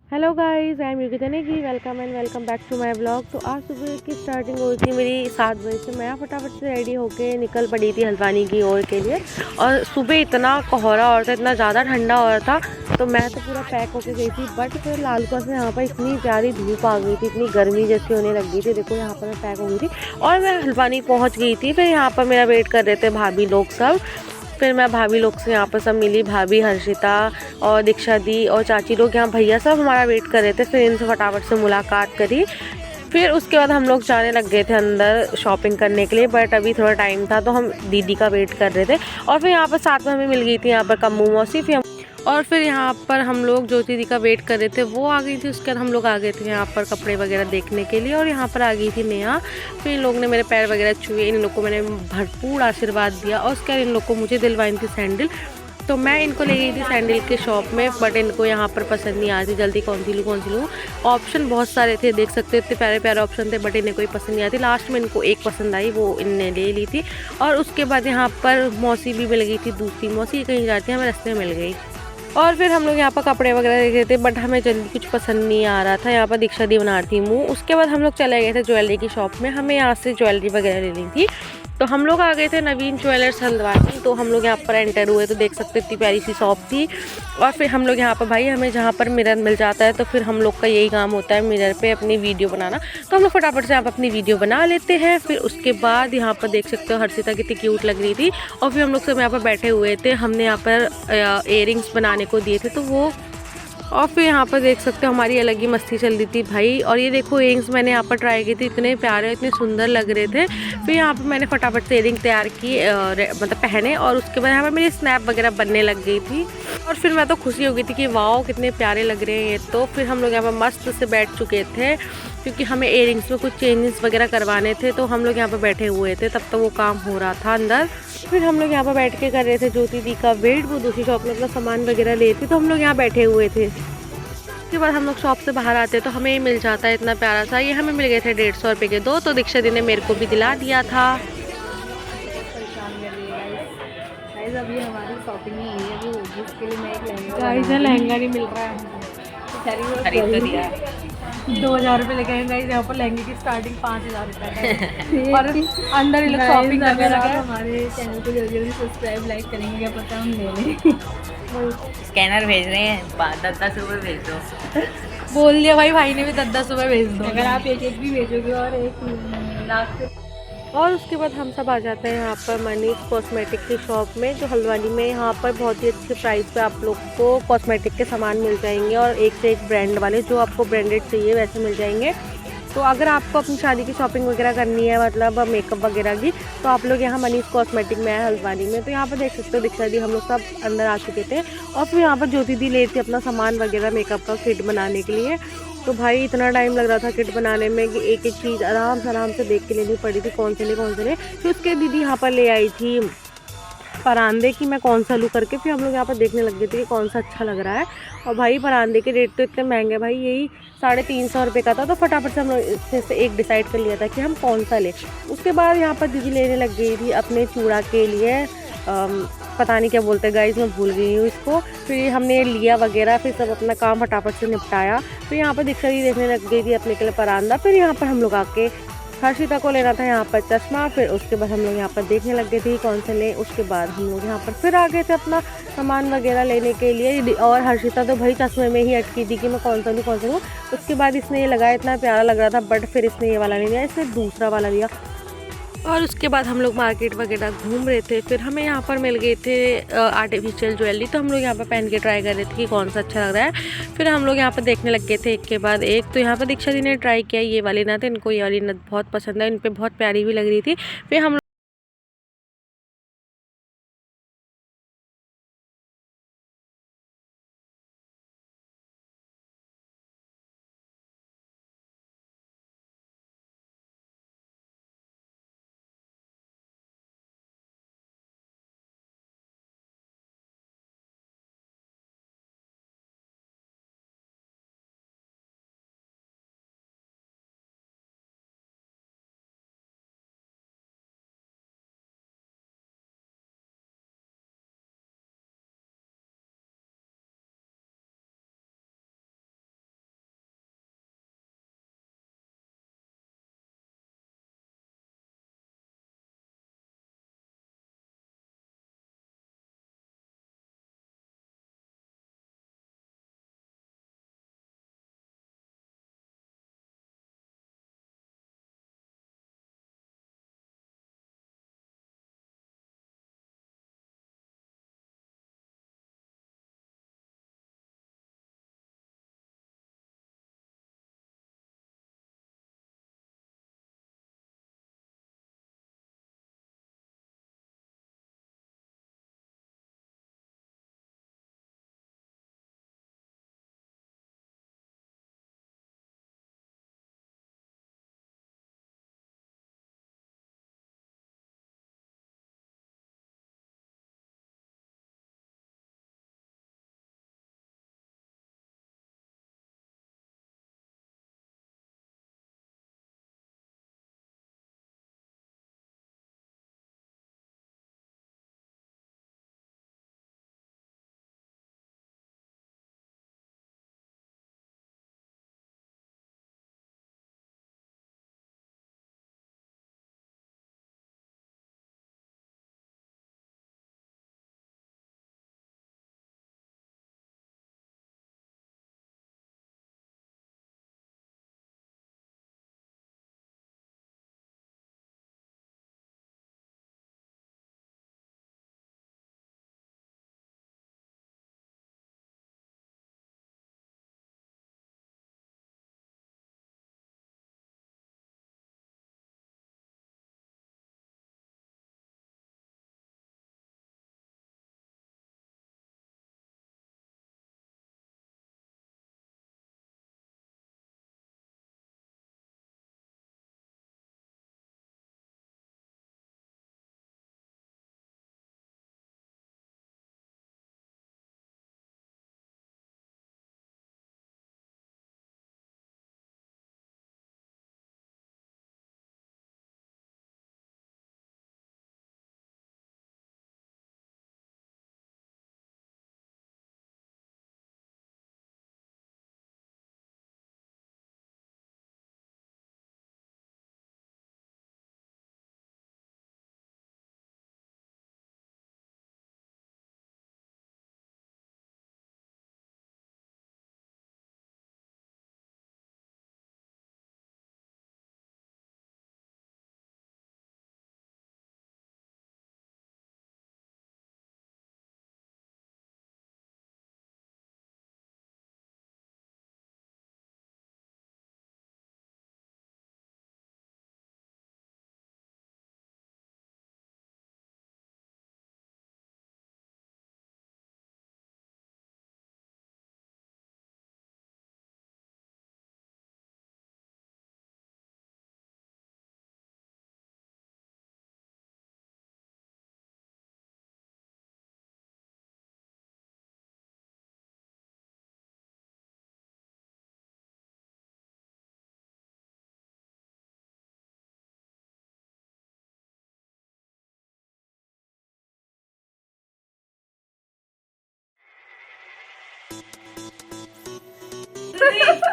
Hello guys, I am Yogita Negi. Welcome and welcome back to my blog. तो आज सुबह की स्टार्टिंग हुई थी मेरी 7 बजे से। मैं फटाफट से रेडी होके निकल पड़ी थी हल्द्वानी की ओर के लिए। और सुबह इतना कोहरा हो रहा था, इतना ज़्यादा ठंडा हो रहा था, तो मैं तो पूरा पैक होके गई थी। बट फिर लालकुआ से यहाँ पर इतनी प्यारी धूप आ गई थी, इतनी गर्मी जैसी होने लग गई थी। देखो यहाँ पर मैं पैक हो गई थी और मैं हल्द्वानी पहुँच गई थी। फिर यहाँ पर मेरा वेट कर रहे थे भाभी लोग सब। फिर मैं भाभी लोग से यहाँ पर सब मिली, भाभी, हर्षिता और दीक्षा दी और चाची लोग, यहाँ भैया सब हमारा वेट कर रहे थे। फिर इनसे फटाफट से मुलाकात करी। फिर उसके बाद हम लोग जाने लग गए थे अंदर शॉपिंग करने के लिए। बट अभी थोड़ा टाइम था तो हम दीदी का वेट कर रहे थे। और फिर यहाँ पर साथ में हमें मिल गई थी यहाँ पर कम्मू मौसी। फिर यहाँ पर हम लोग जो दीदी का वेट कर रहे थे वो आ गई थी। उसके बाद हम लोग आ गए थे यहाँ पर कपड़े वगैरह देखने के लिए। और यहाँ पर आ गई थी नेहा। फिर इन लोग ने मेरे पैर वगैरह छुए, इन लोग को मैंने भरपूर आशीर्वाद दिया। और उसके बाद इन लोग को मुझे दिलवाई थी सैंडल। तो मैं इनको ले गई थी सैंडल के शॉप में। बट इनको यहाँ पर पसंद नहीं आ रही, जल्दी कौन सी लूँ। ऑप्शन बहुत सारे थे, देख सकते हो इतने प्यारे प्यारे ऑप्शन थे, बट इन्हें कोई पसंद नहीं आती। लास्ट में इनको एक पसंद आई, वो इनने ले ली थी। और उसके बाद यहाँ पर मौसी भी मिल गई थी, दूसरी मौसी कहीं जाती है, हमें रास्ते में मिल गई। और फिर हम लोग यहाँ पर कपड़े वगैरह देख रहे थे, बट हमें जल्दी कुछ पसंद नहीं आ रहा था। यहाँ पर दीक्षा दी बना रही थी मुँह। उसके बाद हम लोग चले गए थे ज्वेलरी की शॉप में, हमें यहाँ से ज्वेलरी वगैरह लेनी थी। तो हम लोग आ गए थे नवीन ज्वेलर्स हल्द्वानी। तो हम लोग यहाँ पर एंटर हुए तो देख सकते इतनी प्यारी सी शॉप थी। और फिर हम लोग यहाँ पर, भाई हमें जहाँ पर मिरर मिल जाता है तो फिर हम लोग का यही काम होता है मिरर पे अपनी वीडियो बनाना। तो हम लोग फटाफट से यहाँ पर अपनी वीडियो बना लेते हैं। फिर उसके बाद यहाँ पर देख सकते हो हर्षिता कितनी क्यूट लग रही थी। और फिर हम लोग सब यहाँ पर बैठे हुए थे, हमने यहाँ पर इयररिंग्स बनाने को दिए थे तो वो। और फिर यहाँ पर देख सकते हो हमारी अलग ही मस्ती चल रही थी भाई। और ये देखो इयरिंग्स मैंने यहाँ पर ट्राई की थी, इतने प्यारे इतने सुंदर लग रहे थे। फिर यहाँ पर मैंने फटाफट से इयरिंग तैयार की, मतलब पहने। और उसके बाद यहाँ पर मेरी स्नैप वगैरह बनने लग गई थी। और फिर मैं तो खुशी हो गई थी कि वाओ कितने प्यारे लग रहे हैं ये तो। फिर हम लोग यहाँ पर मस्त से बैठ चुके थे क्योंकि हमें इयरिंग्स में कुछ चेंजेस वगैरह करवाने थे। तो हम लोग यहाँ पर बैठे हुए थे, तब तो वो काम हो रहा था अंदर। फिर हम लोग यहाँ पर बैठ के कर रहे थे ज्योति दी का वेट। वो दूसरी शॉप में अपना सामान वगैरह लेती, तो हम लोग यहाँ बैठे हुए थे। उसके बाद हम लोग शॉप से बाहर आते तो हमें मिल जाता है इतना प्यारा सा, ये हमें मिल गए थे 150 रुपये के दो। तो दीक्षा दी ने मेरे को भी दिला दिया था। परेशान कर रही है गाइस। अभी हमारी शॉपिंग नहीं हुई है, अभी होगी। उसके लिए मैं एक लहंगा गाइस लहंगा नहीं मिल रहा है। खरीद तो दिया। 2000 रुपये लेके आए गाइस। यहाँ पर लहंगे की स्टार्टिंग 5000 रुपये है। और अंदर ये लोग शॉपिंग करने अगर आप लगे। हमारे चैनल को जल्दी जल्दी सब्सक्राइब लाइक करेंगे, क्या पता हम ले लें। स्कैनर भेज रहे हैं, 10-10 रुपये भेज दो। बोल दिया भाई ने भी 10-10 रुपये भेज दो। अगर आप एक एक भी भेजोगे और एक लाख। और उसके बाद हम सब आ जाते हैं यहाँ पर मनीष कॉस्मेटिक की शॉप में, जो हल्द्वानी में। यहाँ पर बहुत ही अच्छे प्राइस पे आप लोग को कॉस्मेटिक के सामान मिल जाएंगे। और एक से एक ब्रांड वाले, जो आपको ब्रांडेड चाहिए वैसे मिल जाएंगे। तो अगर आपको अपनी शादी की शॉपिंग वगैरह करनी है, मतलब मेकअप वगैरह की, तो आप लोग यहाँ मनीष कॉस्मेटिक में है हल्द्वानी में। तो यहाँ पर देख सकते हो दीक्षा दी, हम लोग सब अंदर आ चुके थे। और फिर यहाँ पर ज्योति दी ले थी अपना सामान वगैरह मेकअप का किट बनाने के लिए। तो भाई इतना टाइम लग रहा था किट बनाने में कि एक एक चीज़ आराम से देख के लेनी पड़ी थी, कौन से ले। फिर उसके दीदी यहाँ पर ले आई थी परांदे की, मैं कौन सा लूँ करके। फिर हम लोग यहाँ पर देखने लग गए थे कि कौन सा अच्छा लग रहा है। और भाई परांदे के रेट तो इतने महंगे, भाई यही 350 रुपये का था। तो फटाफट से हम लोग इसमें से एक डिसाइड कर लिया था कि हम कौन सा लें। उसके बाद यहाँ पर दीदी लेने लग गई थी अपने चूड़ा के लिए, पता नहीं क्या बोलते हैं गाइस, मैं भूल गई हूँ इसको। फिर हमने लिया वगैरह, फिर सब अपना काम फटाफट से निपटाया। फिर यहाँ पर दीक्षा दी देखने लग गई थी अपने के लिए परांदा। फिर यहाँ पर हम लोग आके हर्षिता को लेना था यहाँ पर चश्मा। फिर उसके बाद हम लोग यहाँ पर देखने लग गए थे कौन से लें। उसके बाद हम लोग यहाँ पर फिर आ गए थे अपना सामान वगैरह लेने के लिए। और हर्षिता तो भाई चश्मे में ही अटकी थी कि मैं कौन सा लूँ। उसके बाद इसने ये लगाया, इतना प्यारा लग रहा था, बट फिर इसने ये वाला नहीं लिया, इसने दूसरा वाला लिया। और उसके बाद हम लोग मार्केट वगैरह घूम रहे थे। फिर हमें यहाँ पर मिल गए थे आर्टिफिशियल ज्वेलरी। तो हम लोग यहाँ पर पहन के ट्राई कर रहे थे कि कौन सा अच्छा लग रहा है। फिर हम लोग यहाँ पर देखने लग गए थे एक के बाद एक। तो यहाँ पर दीक्षा जी ने ट्राई किया ये वाली नथ, इनको ये वाली नथ बहुत पसंद है, इन पर बहुत प्यारी भी लग रही थी। फिर हम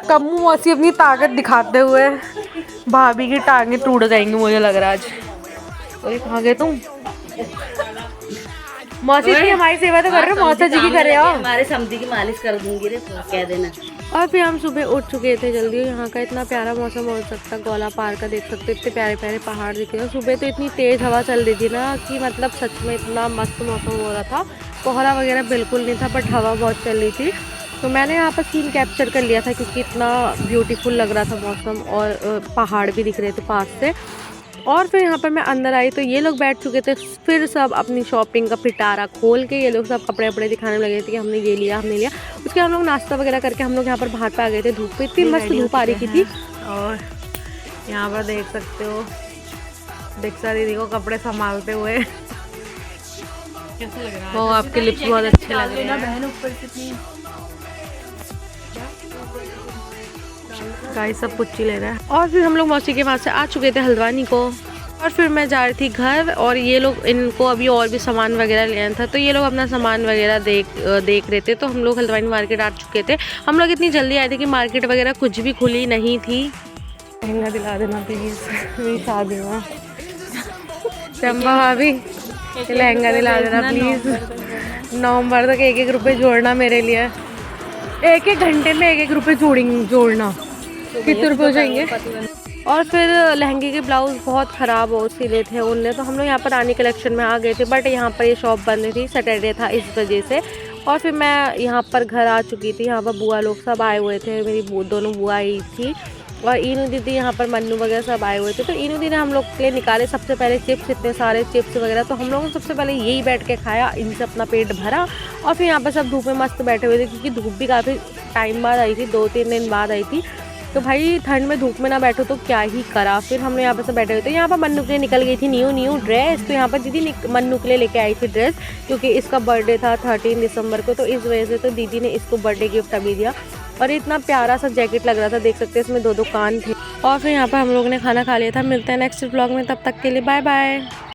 कम्मू मौसी अपनी ताकत दिखाते हुए भाभी की टांगे टूट जाएंगी मुझे लग रहा है आज। अरे कहाँ गए तुम? मौसी जी हमारी सेवा तो कर रहे हो, मौसा जी की कर रहे हो। हमारे समधी की मालिश कर दूंगी रे, कह देना। और फिर हम सुबह उठ चुके थे जल्दी। यहाँ का इतना प्यारा मौसम हो सकता, गोला पार का देख सकते, इतने प्यारे प्यारे पहाड़ दिख रहे हैं। सुबह तो इतनी तेज़ हवा चल रही थी ना कि मतलब सच में इतना मस्त मौसम हो रहा था। कोहरा वगैरह बिल्कुल नहीं था, बट हवा बहुत चल रही थी। तो मैंने यहाँ पर सीन कैप्चर कर लिया था क्योंकि इतना ब्यूटीफुल लग रहा था मौसम, और पहाड़ भी दिख रहे थे पास से। और फिर यहाँ पर मैं अंदर आई तो ये लोग बैठ चुके थे, फिर सब अपनी शॉपिंग का पिटारा खोल के ये लोग सब कपड़े वपड़े दिखाने लगे थे कि हमने ये लिया, हमने लिया। उसके हम लोग नाश्ता वगैरह करके हम लोग यहाँ पर बाहर पे आ गए थे। धूप पे इतनी मस्त धूप आ रही थी। और यहाँ पर देख सकते हो दीक्षा दीदी को कपड़े संभालते हुए। कैसा लग रहा है? वो आपके लिप्स बहुत अच्छे लग रहे हैं बहन। ऊपर कितनी गाइस सब पुच्ची ले रहा है। और फिर हम लोग मौसी के वहाँ से आ चुके थे हल्द्वानी को। और फिर मैं जा रही थी घर, और ये लोग इनको अभी और भी सामान वगैरह लेना था तो ये लोग अपना सामान वगैरह देख रहे थे। तो हम लोग हल्द्वानी मार्केट आ चुके थे। हम लोग इतनी जल्दी आए थे कि मार्केट वगैरह कुछ भी खुली नहीं थी। लहंगा दिला देना प्लीज़ मेरी शादी में। चंपा भाभी लहंगा दिला देना प्लीज़। नवंबर तक 1-1 रुपये जोड़ना मेरे लिए। 1-1 घंटे में 1-1 रुपये जोड़ना कितने रुपये हो जाएंगे? और फिर लहंगे के ब्लाउज बहुत ख़राब हो सिले थे उनने, तो हम लोग यहाँ पर रानी कलेक्शन में आ गए थे। बट यहाँ पर ये शॉप बंद थी, सैटरडे था इस वजह से। और फिर मैं यहाँ पर घर आ चुकी थी। यहाँ पर बुआ लोग सब आए हुए थे, मेरी दोनों बुआ आई थी, और इनू दीदी यहाँ पर मन्नू वगैरह सब आए हुए थे। तो इनू दीदी ने हम लोग के लिए निकाले सबसे पहले चिप्स, इतने सारे चिप्स वगैरह। तो हम लोगों ने सबसे पहले यही बैठ के खाया, इनसे अपना पेट भरा। और फिर यहाँ पर सब धूप में मस्त बैठे हुए थे क्योंकि धूप भी काफ़ी टाइम बाद आई थी, 2-3 दिन बाद आई थी। तो भाई ठंड में धूप में ना बैठो तो क्या ही करा। फिर हमने यहाँ पर सब बैठे हुए थे। यहाँ पर मन्नू के लिए निकल गई थी न्यू ड्रेस। तो यहाँ पर दीदी मन्नू के लिए लेके आई थी ड्रेस क्योंकि इसका बर्थडे था 13 दिसंबर को, तो इस वजह से तो दीदी ने इसको बर्थडे गिफ्ट अभी दिया। और इतना प्यारा सा जैकेट लग रहा था, देख सकते हैं इसमें 2 कान थे। और फिर यहाँ पर हम लोगों ने खाना खा लिया था। मिलते हैं नेक्स्ट व्लॉग में, तब तक के लिए बाय बाय।